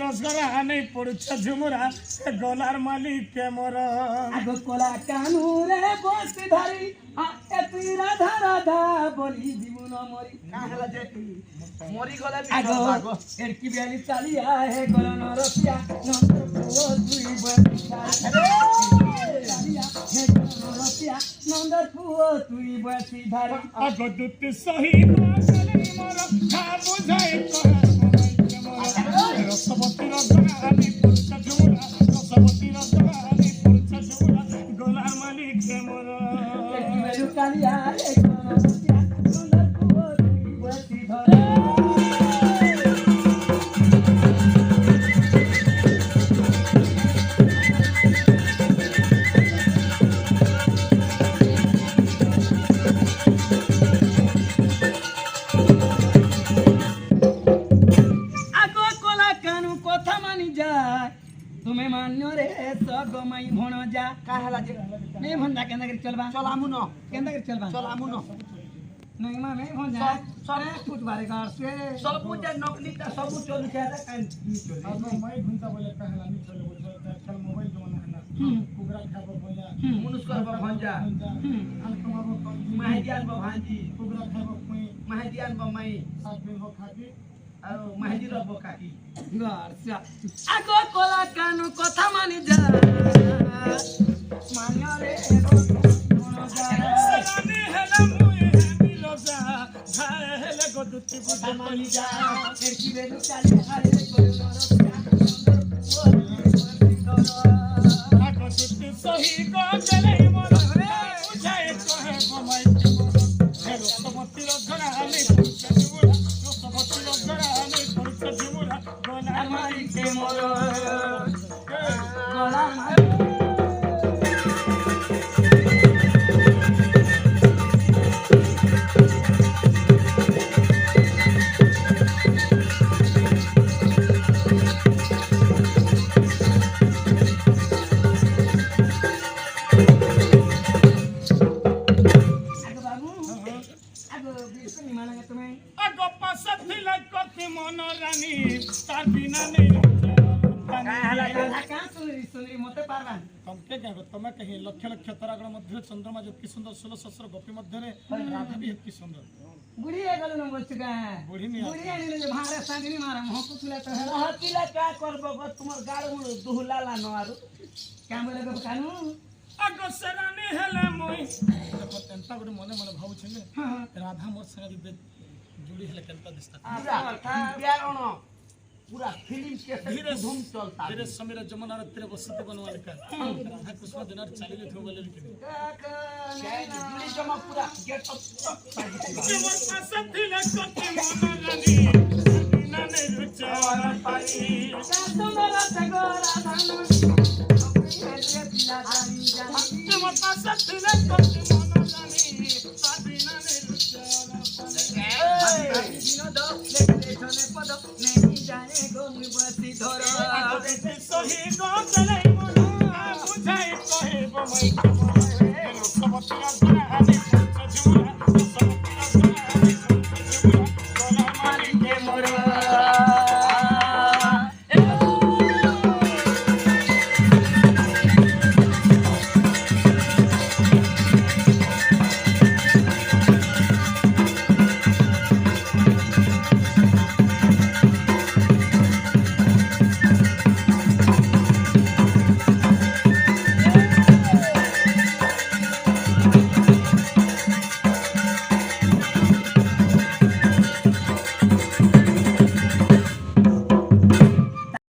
রসগোলা নেই পড়ছে ঝুমুরা গলার মালিক কে মোর আগো কোলা কানুরে বসে ধরি তুই রাধা রাধা বলি জীবন মরি না হেলা যে মরি গলা আগো এর কি বেলি চালিয়া হে গলন রসিয়া নন্দপুর তুই বসে চালিয়া হে গলন রসিয়া নন্দপুর তুই বসে ধরি আগো দুটি সহি গলে মোর খা বুঝাই কে মোর রসবতী রসগোলা নেই পড়ছে ঝুমুরা রসবতী রসগোলা নেই পড়ছে ঝুমুরা গলার মালিক কে মোর চালিয়া হে গলন রসিয়া নন্দপুর তুই বসে ধরি तुम्हें मान्यो रे सगमई भण जा का हेला जे नहीं भण जा केंदा कर चलबा चल आमु न केंदा कर चलबा चल आमु न नहीं मा नहीं भण जा सब कुछ बारे कर से सब कुछ नकली ता सब चल के आता कान अब मैं घंटा बोले कहला नहीं चले बोले चल मोबाइल जमाना है ना कुगरा खाबो बोला मुनुस्कर ब भंजा अन कमाबो महदियान ब भांजी कुगरा खाबो कोई महदियान ब मई साथ में हो खाती और महदी रब काकी घर से आगो कोला कानु कथा मानि जा मान्यो रे भण जा सलामी हेला मुए बिलोजा झाले गो दुती बुझे मानि जा एरकी बेलु चाली हारे कोलो रसिया আগো দুটি সহি গলে মোর বুঝাই কহে কমাই মোর রসবতী রসগোলা নেই পড়ছে ঝুমুরা রসবতী রসগোলা নেই পড়ছে ঝুমুরা গলার মালিক কে মোর गोला আগো পাশে ছিল কত মন রানী তার বিনা নেই मते पारबान तमके क्या तमे कहीं लक्ष लक्ष तारागण मध्य चंद्रमा ज्योति सुंदर 16 सहस्र गोपी मध्य राधा भी हेती सुंदर बुढ़ी गलो न बोचगा बुढ़ी नहीं बुढ़ी आनी जे भारे सांगनी मारा मोह कुला तो है हकीला का करबो ग तुमर गाड़ मुड़ दुहलाला न आरु क्या बोले गो कानू আগো সরানি হেলে মই দেখো তেনতা গুড মনে মনে ভাবু ছিলে রাধা মোর संगे जुड़ी हेले केनता दिसता प्यार न पूरा फिल्म के धीरे धूम चलता तेरे समीर जमुना रे तेरे बसती बनवाले का राधा कृष्ण दिनार चली गई थे बोले कि जुड़ी जमा पूरा गेट अप मोर पासे थिले कति मन रानी बिना ने रुचार पाई तुम्हारा सगो राधा न मोर पासे थिले कति मन रानी बिना ने रुचार पाई दिनो दो लेके चले पद नहीं जाने गो मुबती धरो सही गो चले मोर बुझाई कहे बमई